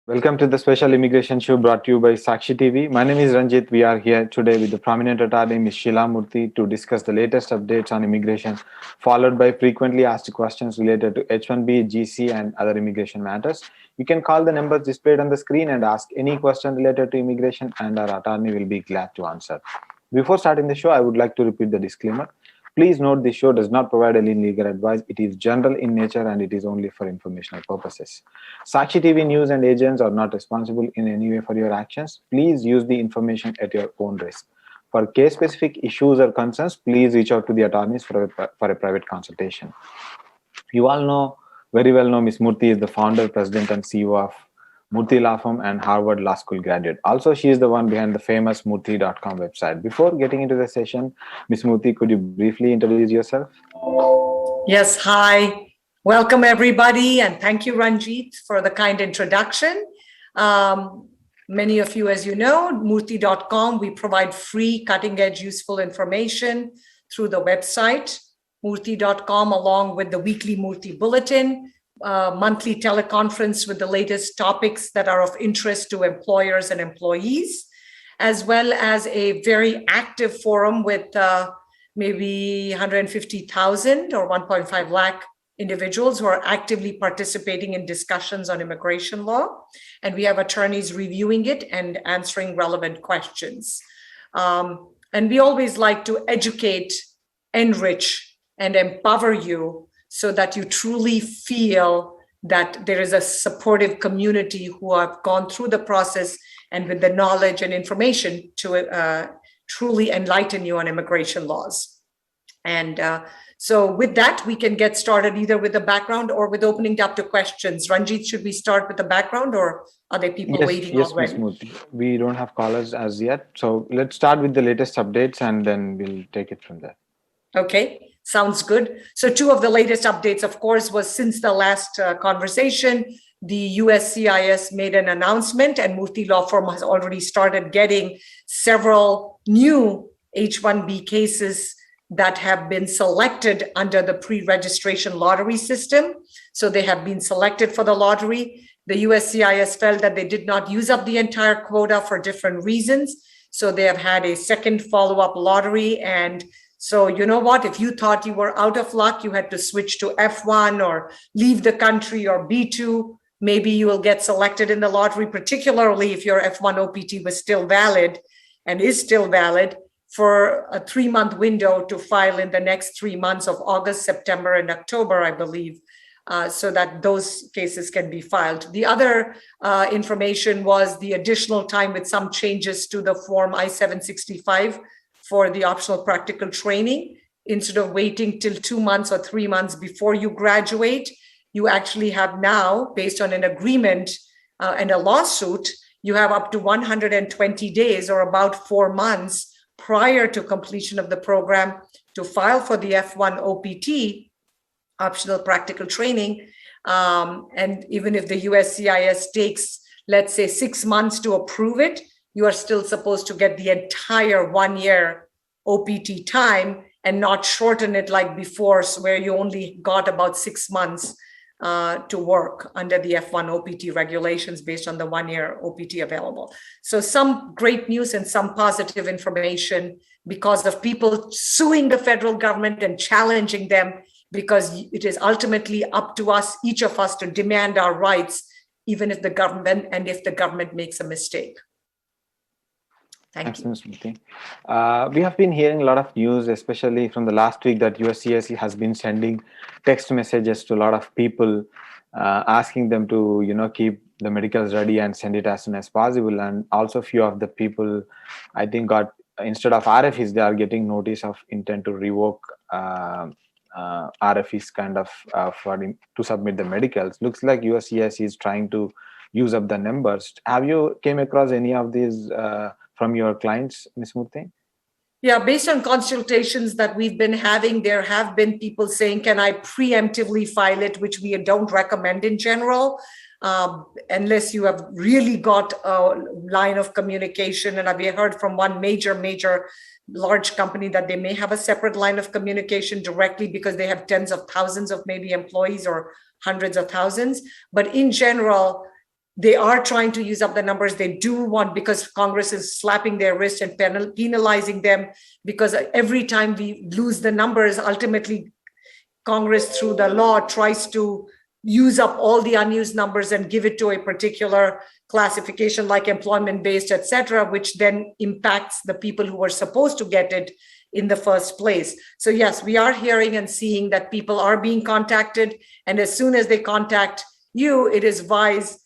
Welcome to the special immigration show brought to you by Sakshi TV. My name is Ranjit. We are here today with the prominent attorney, Ms. Sheela Murthy, to discuss the latest updates on immigration, followed by frequently asked questions related to H1B, GC, and other immigration matters. You can call the numbers displayed on the screen and ask any question related to immigration, and our attorney will be glad to answer. Before starting the show, I would like to repeat the disclaimer. Please note this show does not provide any legal advice. It is general in nature and it is only for informational purposes. Sakshi TV news and agents are not responsible in any way for your actions. Please use the information at your own risk. For case-specific issues or concerns, please reach out to the attorneys for a private consultation. You all very well know Ms. Murthy is the founder, president, and CEO of Murthy Law Firm and Harvard Law School graduate. Also, she is the one behind the famous Murthy.com website. Before getting into the session, Ms. Murthy, could you briefly introduce yourself? Yes, hi. Welcome, everybody, and thank you, Ranjit, for the kind introduction. Many of you, as you know, Murthy.com, we provide free, cutting-edge, useful information through the website, Murthy.com, along with the weekly Murthy Bulletin, monthly teleconference with the latest topics that are of interest to employers and employees, as well as a very active forum with maybe 150,000 or 1.5 lakh individuals who are actively participating in discussions on immigration law. And we have attorneys reviewing it and answering relevant questions. And we always like to educate, enrich, and empower you so that you truly feel that there is a supportive community who have gone through the process and with the knowledge and information to truly enlighten you on immigration laws. And so with that, we can get started either with the background or with opening it up to questions. Ranjit, should we start with the background or are there people waiting already? Yes, Ms. Murthy. We don't have callers as yet. So let's start with the latest updates and then we'll take it from there. Okay, sounds good. So two of the latest updates, of course, was since the last conversation, the USCIS made an announcement and Murthy Law Firm has already started getting several new H1B cases that have been selected under the pre-registration lottery system. So they have been selected for the lottery. The USCIS felt that they did not use up the entire quota for different reasons. So they have had a second follow-up lottery. And so you know what, if you thought you were out of luck, you had to switch to F1 or leave the country or B2, maybe you will get selected in the lottery, particularly if your F1 OPT was still valid and is still valid, for a 3-month window to file in the next 3 months of August, September, and October, I believe, so that those cases can be filed. The other information was the additional time with some changes to the form I-765 for the optional practical training. Instead of waiting till 2 months or 3 months before you graduate, you actually have now, based on an agreement and a lawsuit, you have up to 120 days or about 4 months prior to completion of the program to file for the F1 OPT, optional practical training. And even if the USCIS takes, let's say, 6 months to approve it, you are still supposed to get the entire 1 year OPT time and not shorten it like before, where you only got about 6 months to work under the F1 OPT regulations based on the 1 year OPT available. So some great news and some positive information because of people suing the federal government and challenging them, because it is ultimately up to us, each of us, to demand our rights, even if the government makes a mistake. Thank you. We have been hearing a lot of news, especially from the last week, that USCIS has been sending text messages to a lot of people, asking them to, keep the medicals ready and send it as soon as possible. And also, few of the people, I think, got, instead of RFEs, they are getting notice of intent to revoke RFEs to submit the medicals. Looks like USCIS is trying to use up the numbers. Have you came across any of these from your clients, Ms. Murthy? Yeah, based on consultations that we've been having, there have been people saying, can I preemptively file it, which we don't recommend in general, unless you have really got a line of communication. And I've heard from one major large company that they may have a separate line of communication directly because they have tens of thousands of maybe employees or hundreds of thousands. But in general, They are trying to use up the numbers. They do want, because Congress is slapping their wrist and penalizing them, because every time we lose the numbers, ultimately Congress, through the law, tries to use up all the unused numbers and give it to a particular classification like employment-based, et cetera, which then impacts the people who were supposed to get it in the first place. So yes, we are hearing and seeing that people are being contacted. And as soon as they contact you, it is wise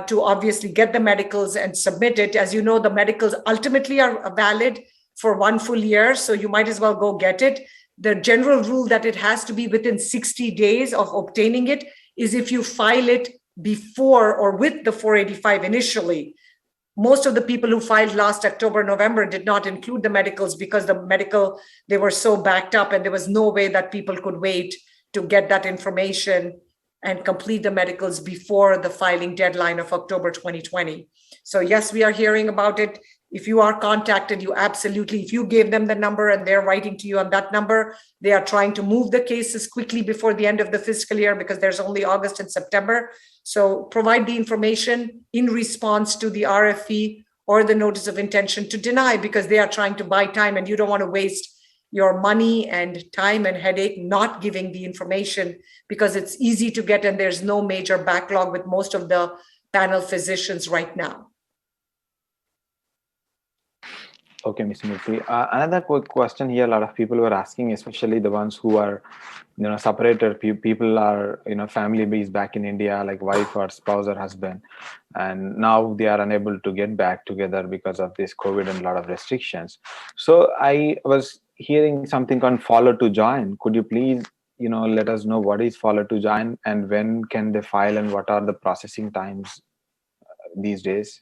to obviously get the medicals and submit it. As you know, the medicals ultimately are valid for 1 full year. So you might as well go get it. The general rule that it has to be within 60 days of obtaining it is if you file it before or with the 485 initially. Most of the people who filed last October, November did not include the medicals because the medical, they were so backed up and there was no way that people could wait to get that information and complete the medicals before the filing deadline of October 2020. So yes, we are hearing about it. If you are contacted, you absolutely, if you gave them the number and they're writing to you on that number, they are trying to move the cases quickly before the end of the fiscal year because there's only August and September. So provide the information in response to the RFE or the notice of intention to deny, because they are trying to buy time and you don't want to waste your money and time and headache not giving the information, because it's easy to get and there's no major backlog with most of the panel physicians right now. Okay, Ms. Murthy. Another quick question here. A lot of people were asking, especially the ones who are, separated. People are, family based back in India, like wife or spouse or husband, and now they are unable to get back together because of this COVID and a lot of restrictions. So I was hearing something on follow to join. Could you please, let us know what is follow to join and when can they file and what are the processing times these days?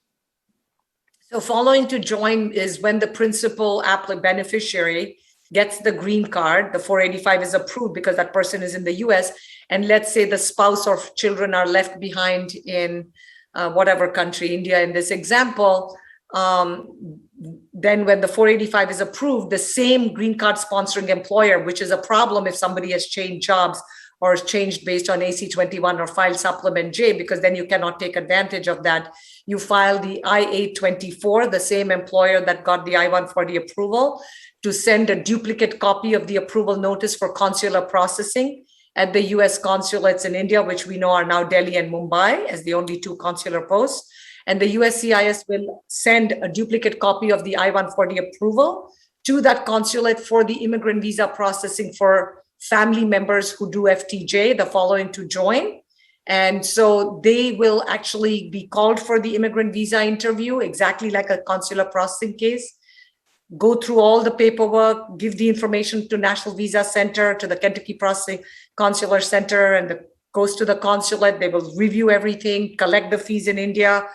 So following to join is when the principal beneficiary gets the green card, the 485 is approved because that person is in the US. And let's say the spouse or children are left behind in whatever country, India in this example, then when the 485 is approved, the same green card sponsoring employer, which is a problem if somebody has changed jobs or is changed based on AC21 or filed supplement J, because then you cannot take advantage of that. You file the I-824, the same employer that got the I-140 approval, to send a duplicate copy of the approval notice for consular processing at the US consulates in India, which we know are now Delhi and Mumbai as the only 2 consular posts. And the USCIS will send a duplicate copy of the I-140 approval to that consulate for the immigrant visa processing for family members who do FTJ, the following to join. And so they will actually be called for the immigrant visa interview, exactly like a consular processing case, go through all the paperwork, give the information to National Visa Center, to the Kentucky Processing Consular Center, and goes to the consulate. They will review everything, collect the fees in India,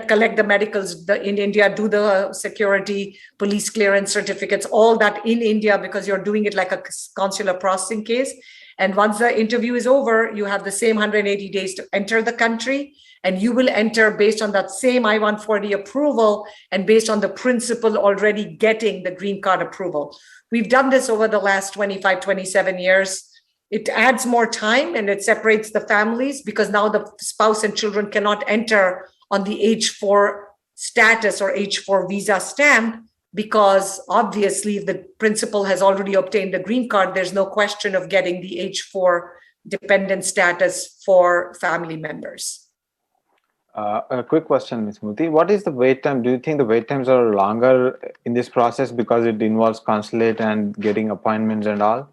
collect the medicals in India, do the security, police clearance certificates, all that in India, because you're doing it like a consular processing case. And once the interview is over, you have the same 180 days to enter the country, and you will enter based on that same I-140 approval and based on the principal already getting the green card approval. We've done this over the last 25, 27 years. It adds more time and it separates the families, because now the spouse and children cannot enter on the H4 status or H4 visa stamp, because obviously if the principal has already obtained the green card, there's no question of getting the H4 dependent status for family members. A quick question, Ms. Murthy. What is the wait time? Do you think the wait times are longer in this process because it involves consulate and getting appointments and all?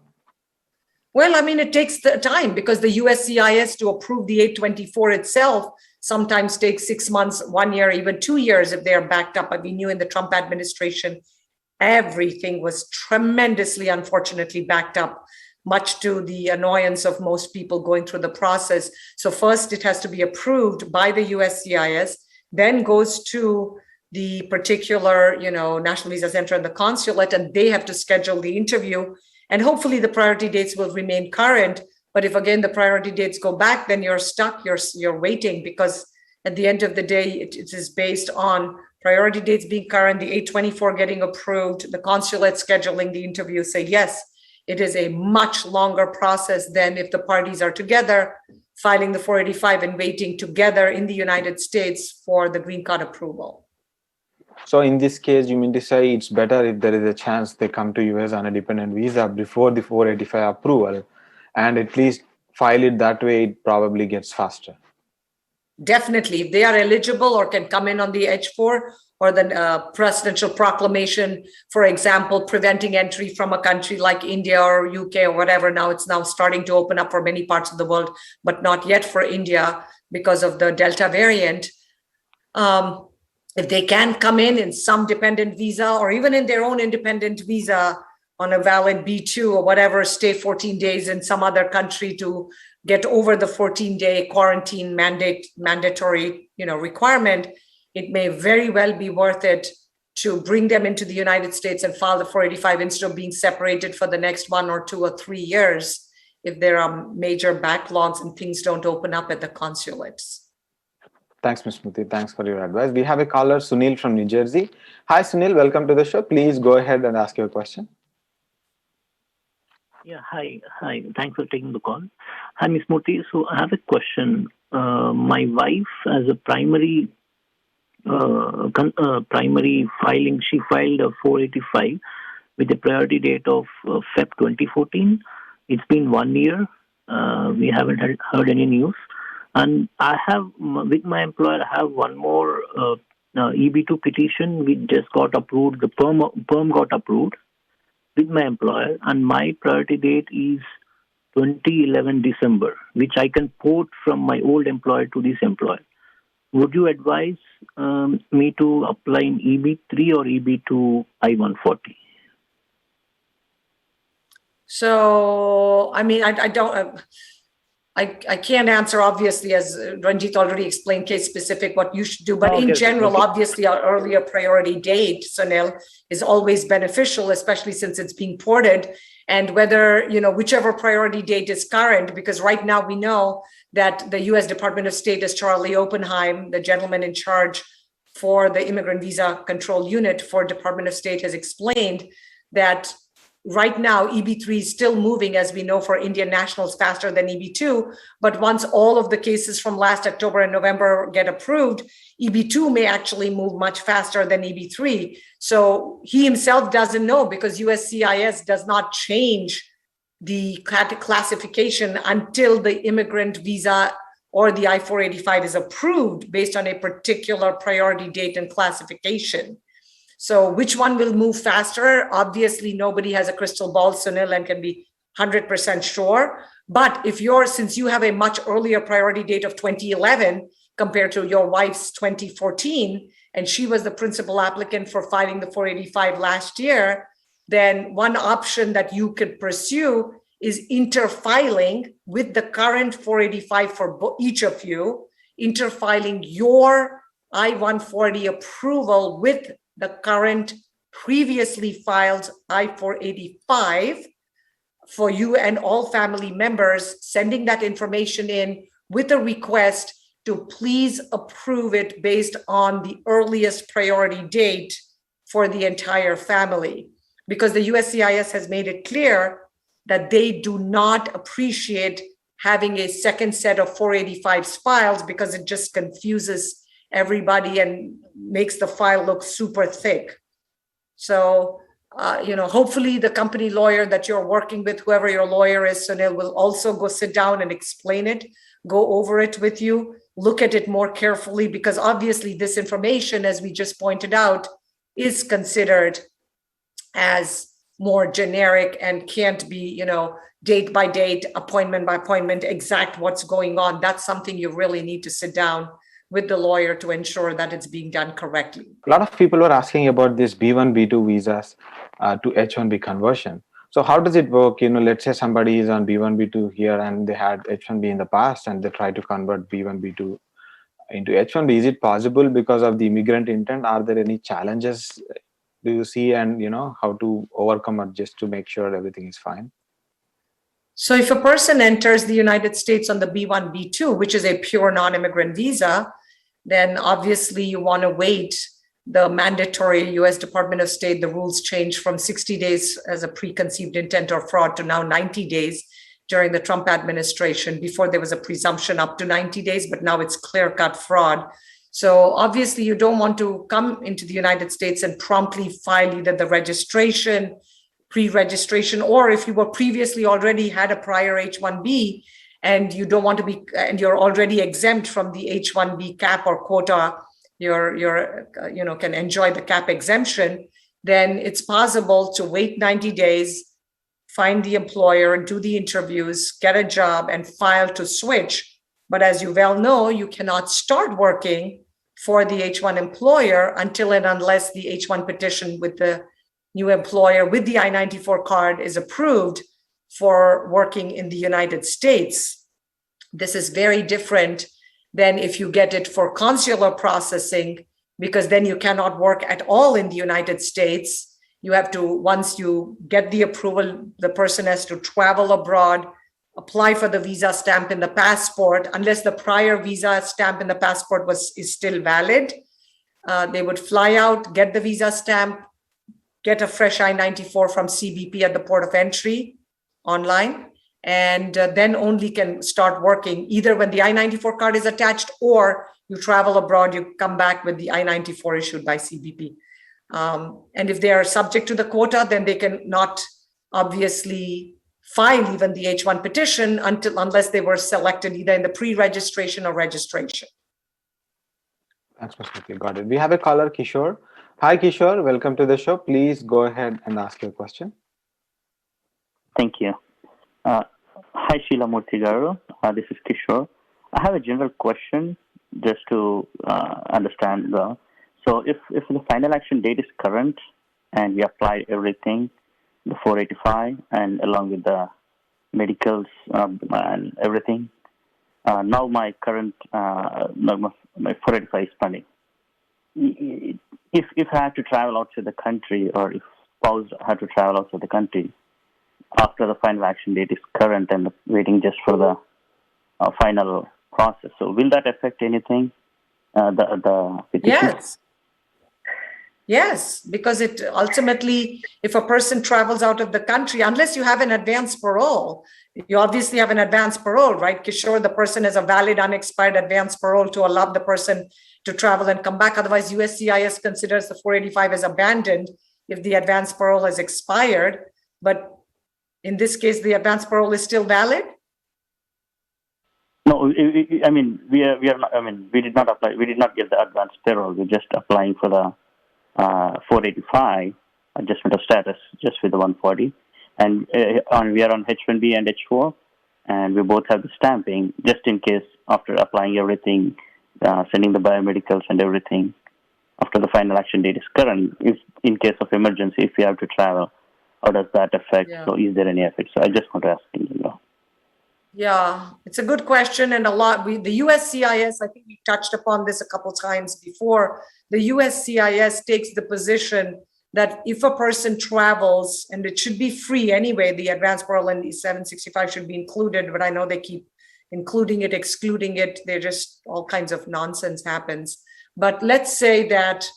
Well, I mean, it takes the time because the USCIS to approve the 824 itself sometimes takes 6 months, 1 year, even 2 years if they are backed up. And we knew in the Trump administration, everything was tremendously, unfortunately, backed up, much to the annoyance of most people going through the process. So first it has to be approved by the USCIS, then goes to the particular, National Visa Center and the consulate, and they have to schedule the interview. And hopefully the priority dates will remain current. But if again the priority dates go back, then you're stuck, you're waiting, because at the end of the day, it is based on priority dates being current, the 824 getting approved, the consulate scheduling the interview. Say yes, it is a much longer process than if the parties are together. filing the 485 and waiting together in the United States for the green card approval. So in this case, you mean to say it's better if there is a chance they come to US on a dependent visa before the 485 approval, and at least file it that way, it probably gets faster. Definitely, if they are eligible or can come in on the H4 or the presidential proclamation, for example, preventing entry from a country like India or UK or whatever. Now it's now starting to open up for many parts of the world, but not yet for India because of the Delta variant. If they can come in some dependent visa or even in their own independent visa on a valid B2 or whatever, stay 14 days in some other country to get over the 14-day quarantine mandatory, requirement, it may very well be worth it to bring them into the United States and file the 485 instead of being separated for the next 1 or 2 or 3 years if there are major backlogs and things don't open up at the consulates. Thanks, Ms. Murthy. Thanks for your advice. We have a caller, Sunil from New Jersey. Hi, Sunil. Welcome to the show. Please go ahead and ask your question. Yeah, hi. Thanks for taking the call. Hi, Ms. Murthy. So I have a question. My wife, as a primary filing, she filed a 485 with a priority date of Feb 2014. It's been 1 year. We haven't heard any news. And I have, with my employer, I have one more EB2 petition which just got approved. The perm got approved with my employer, and my priority date is 2011 December, which I can port from my old employer to this employer. Would you advise me to apply in EB3 or EB2 I-140? So, I mean, I don't... I can't answer, obviously, as Ranjit already explained, case specific, what you should do. But in general, obviously, our earlier priority date, Sunil, is always beneficial, especially since it's being ported. And whether, whichever priority date is current, because right now we know that the US Department of State, as Charlie Oppenheim, the gentleman in charge for the Immigrant Visa Control Unit for Department of State, has explained that right now, EB3 is still moving, as we know, for Indian nationals faster than EB2. But once all of the cases from last October and November get approved, EB2 may actually move much faster than EB3. So he himself doesn't know because USCIS does not change the classification until the immigrant visa or the I-485 is approved based on a particular priority date and classification. So which one will move faster? Obviously, nobody has a crystal ball, Sunil, and can be 100% sure. But since you have a much earlier priority date of 2011 compared to your wife's 2014, and she was the principal applicant for filing the 485 last year, then one option that you could pursue is interfiling with the current 485 for each of you, interfiling your I-140 approval with the current previously filed I-485 for you and all family members, sending that information in with a request to please approve it based on the earliest priority date for the entire family. Because the USCIS has made it clear that they do not appreciate having a second set of 485s files because it just confuses everybody and makes the file look super thick. So, hopefully the company lawyer that you're working with, whoever your lawyer is, Sunil, will also go sit down and explain it, go over it with you, look at it more carefully, because obviously this information, as we just pointed out, is considered as more generic and can't be, date by date, appointment by appointment, exact what's going on. That's something you really need to sit down with the lawyer to ensure that it's being done correctly. A lot of people were asking about this B1, B2 visas to H1B conversion. So how does it work? Let's say somebody is on B1, B2 here and they had H1B in the past and they try to convert B1, B2 into H1B. Is it possible because of the immigrant intent? Are there any challenges do you see, and how to overcome it just to make sure everything is fine? So if a person enters the United States on the B1, B2, which is a pure non-immigrant visa, then obviously you want to wait the mandatory US Department of State, the rules change from 60 days as a preconceived intent or fraud to now 90 days. during the Trump administration. Before there was a presumption up to 90 days, but now it's clear-cut fraud. So obviously you don't want to come into the United States and promptly file either the registration, pre-registration, or if you were previously already had a prior H-1B and you don't want to be, and you're already exempt from the H-1B cap or quota, can enjoy the cap exemption, then it's possible to wait 90 days, find the employer and do the interviews, get a job and file to switch. But as you well know, you cannot start working for the H-1 employer until and unless the H-1 petition with the new employer with the I-94 card is approved for working in the United States. This is very different than if you get it for consular processing, because then you cannot work at all in the United States. You have to, once you get the approval, the person has to travel abroad, apply for the visa stamp in the passport. Unless the prior visa stamp in the passport is still valid, they would fly out, get the visa stamp, get a fresh I-94 from CBP at the port of entry online, and then only can start working either when the I-94 card is attached or you travel abroad, you come back with the I-94 issued by CBP. And if they are subject to the quota, then they can not obviously file even the H-1 petition unless they were selected either in the pre-registration or registration. Thanks, Ms. Murthy. Got it. We have a caller, Kishore. Hi, Kishore. Welcome to the show. Please go ahead and ask your question. Thank you. Hi, Sheela Murthy garu. This is Kishore. I have a general question just to understand. So if the final action date is current and we apply everything, the 485 and along with the medicals and everything, now my current my 485 is pending. If I have to travel outside the country, or if spouse had to travel outside the country after the final action date is current and waiting just for the final process, so will that affect anything? The petition? Yes, because it ultimately, if a person travels out of the country, unless you have an advance parole, you obviously have an advance parole, right, Kishore? The person has a valid unexpired advance parole to allow the person to travel and come back. Otherwise, USCIS considers the 485 as abandoned if the advance parole has expired. But in this case, the advance parole is still valid? No, I mean, we are not, I mean, we did not apply, we did not get the advance parole. We're just applying for the 485 adjustment of status just with the 140, and we are on H1B and H4, and we both have the stamping just in case after applying everything, sending the biomedicals and everything after the final action date is current. If in case of emergency, if we have to travel, how does that affect? Yeah. So is there any effect? So I just want to ask you. Yeah, it's a good question, and the USCIS, I think we touched upon this a couple times before. The USCIS takes the position that if a person travels, and it should be free anyway, the advance parole and the 765 should be included, but I know they keep including it, excluding it. They're just all kinds of nonsense happens. But let's say that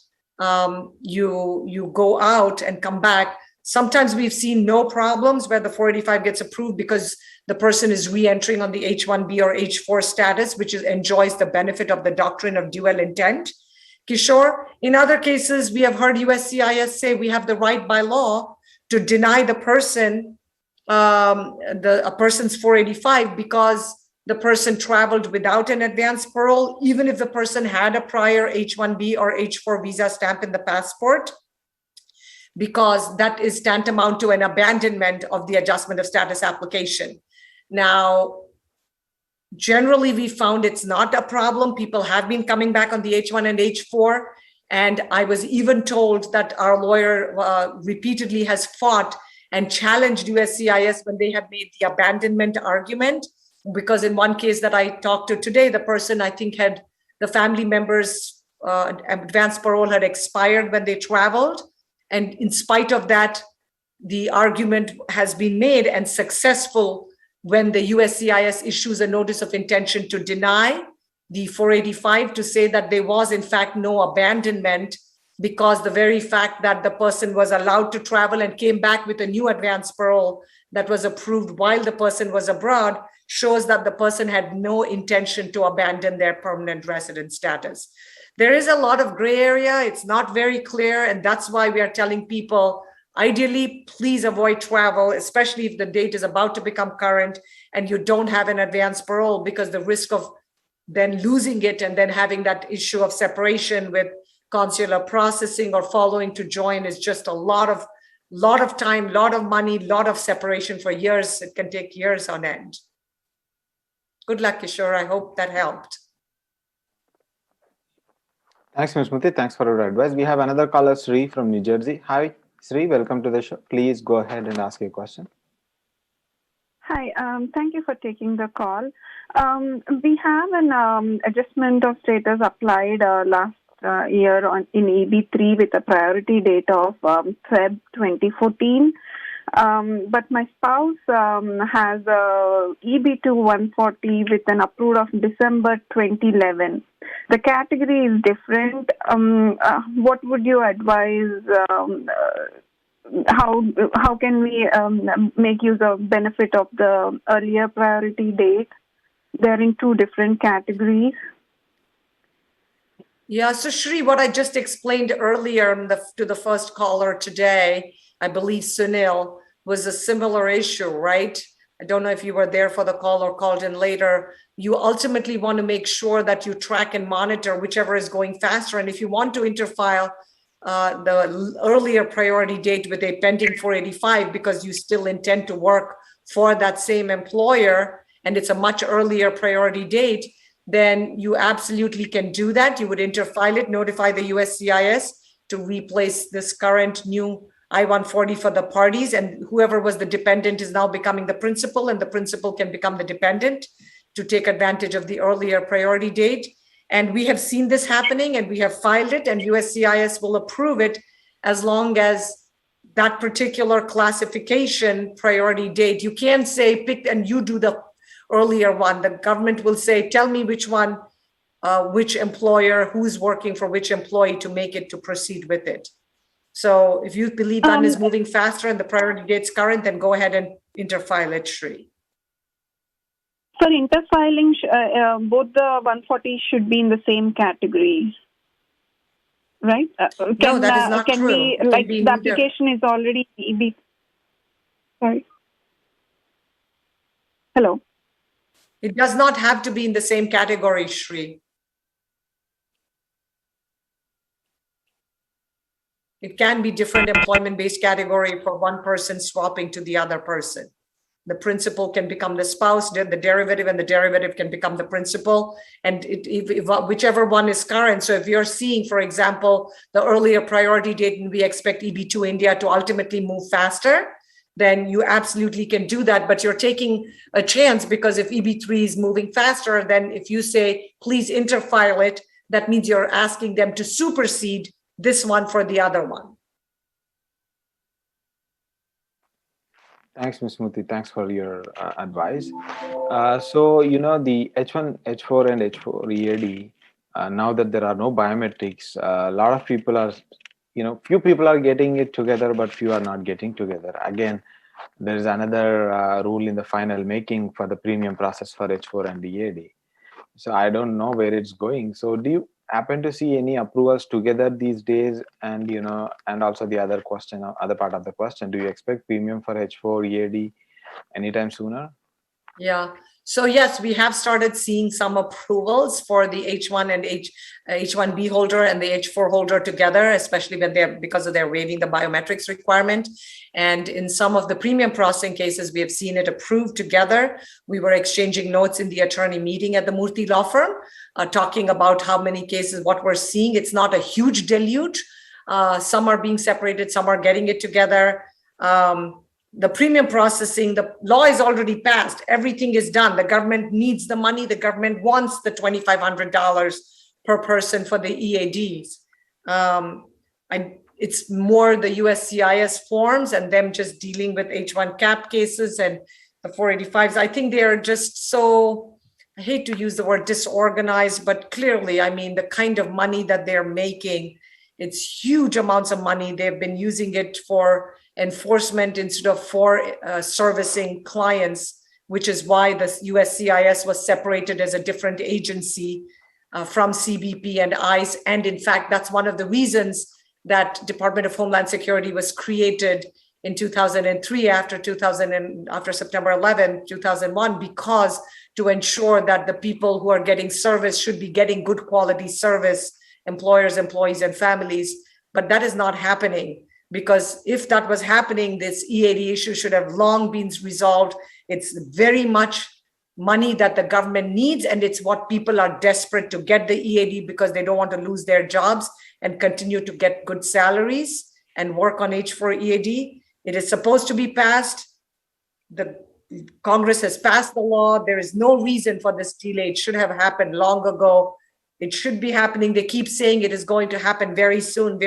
you go out and come back. Sometimes we've seen no problems where the 485 gets approved because the person is re-entering on the H1B or H4 status, which enjoys the benefit of the doctrine of dual intent. Kishore, in other cases, we have heard USCIS say we have the right by law to deny the person, a person's 485 because the person traveled without an advance parole, even if the person had a prior H1B or H4 visa stamp in the passport, because that is tantamount to an abandonment of the adjustment of status application. Now, generally, we found it's not a problem. People have been coming back on the H1 and H4. And I was even told that our lawyer repeatedly has fought and challenged USCIS when they have made the abandonment argument. Because in one case that I talked to today, the person I think had the family members' advance parole had expired when they traveled. And in spite of that, the argument has been made and successful when the USCIS issues a notice of intention to deny the 485 to say that there was in fact no abandonment because the very fact that the person was allowed to travel and came back with a new advance parole that was approved while the person was abroad shows that the person had no intention to abandon their permanent resident status. There is a lot of gray area. It's not very clear. And that's why we are telling people, ideally, please avoid travel, especially if the date is about to become current and you don't have an advance parole, because the risk of then losing it and then having that issue of separation with consular processing or following to join is just a lot of time, lot of money, lot of separation for years. It can take years on end. Good luck, Kishore. I hope that helped. Thanks, Ms. Murthy. Thanks for your advice. We have another caller, Sri from New Jersey. Hi, Sri. Welcome to the show. Please go ahead and ask your question. Hi, thank you for taking the call. We have an adjustment of status applied last year in EB3 with a priority date of Feb 2014. But my spouse has a EB2 140 with an approved of December 2011. The category is different. What would you advise? How can we make use of benefit of the earlier priority date? They're in two different categories. Yeah, so Shri, what I just explained earlier to the first caller today, I believe Sunil, was a similar issue, right? I don't know if you were there for the call or called in later. You ultimately want to make sure that you track and monitor whichever is going faster. And if you want to interfile the earlier priority date with a pending 485 because you still intend to work for that same employer and it's a much earlier priority date, then you absolutely can do that. You would interfile it, notify the USCIS to replace this current new I-140 for the parties, and whoever was the dependent is now becoming the principal, and the principal can become the dependent to take advantage of the earlier priority date. And we have seen this happening, and we have filed it, and USCIS will approve it as long as that particular classification priority date. You can't say pick and you do the earlier one. The government will say, tell me which one, which employer, who's working for which employee to make it to proceed with it. So if you believe one is moving faster and the priority date's current, then go ahead and interfile it, Shri. For interfiling, both the 140 should be in the same category, right? No, that is not can true. We, like the application is already EB. Sorry. Hello. It does not have to be in the same category, Shri. It can be different employment-based category for one person swapping to the other person. The principal can become the spouse, the derivative, and the derivative can become the principal. And whichever one is current. So if you're seeing, for example, the earlier priority date and we expect EB2 India to ultimately move faster, then you absolutely can do that. But you're taking a chance because if EB3 is moving faster, then if you say, please interfile it, that means you're asking them to supersede this one for the other one. Thanks, Ms. Murthy. Thanks for your advice. So, you know, the H1, H4 and H4Ead, now that there are no biometrics, a lot of people are, you know, few people are getting it together, but few are not getting together. Again, there is another rule in the final making for the premium process for H4 and EAD. So I don't know where it's going. So do you happen to see any approvals together these days? And, you know, and also the other question, other part of the question, do you expect premium for H4 EAD anytime sooner? Yeah. So yes, we have started seeing some approvals for the H1 and H1B holder and the H4 holder together, especially when because of their waiving the biometrics requirement. And in some of the premium processing cases, we have seen it approved together. We were exchanging notes in the attorney meeting at the Murthy law firm, talking about how many cases, what we're seeing. It's not a huge deluge. Some are being separated, some are getting it together. The premium processing, the law is already passed. Everything is done. The government needs the money. The government wants the $2,500 per person for the EADs. It's more the USCIS forms and them just dealing with H1 cap cases and the 485s. I think they're just so, I hate to use the word disorganized, but clearly, I mean, the kind of money that they're making It's huge amounts of money. They've been using it for enforcement instead of for servicing clients, which is why the USCIS was separated as a different agency from CBP and ICE. And in fact, that's one of the reasons that Department of Homeland Security was created in 2003 after September 11, 2001, because to ensure that the people who are getting service should be getting good quality service, employers, employees, and families. But that is not happening, because if that was happening, this EAD issue should have long been resolved. It's very much money that the government needs, and it's what people are desperate to get the EAD because they don't want to lose their jobs and continue to get good salaries and work on H4EAD. It is supposed to be passed. The Congress has passed the law. There is no reason for this delay. It should have happened long ago. It should be happening. They keep saying it is going to happen very soon,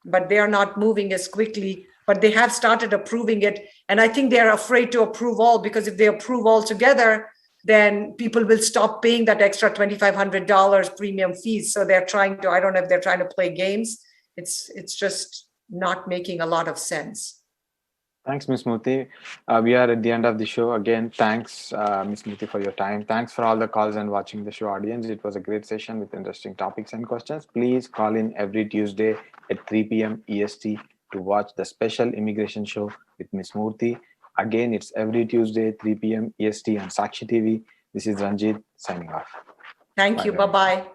but they are not moving as quickly. But they have started approving it. And I think they're afraid to approve all, because if they approve all together, then people will stop paying that extra $2,500 premium fees. So they're trying to, I don't know if they're trying to play games. It's just not making a lot of sense. Thanks, Ms. Murthy. We are at the end of the show. Again, thanks, Ms. Murthy, for your time. Thanks for all the calls and watching the show, audience. It was a great session with interesting topics and questions. Please call in every Tuesday at 3 p.m. EST to watch the special immigration show with Ms. Murthy. Again, it's every Tuesday, 3 p.m. EST on Sakshi TV. This is Ranjit signing off. Thank you. Bye-bye.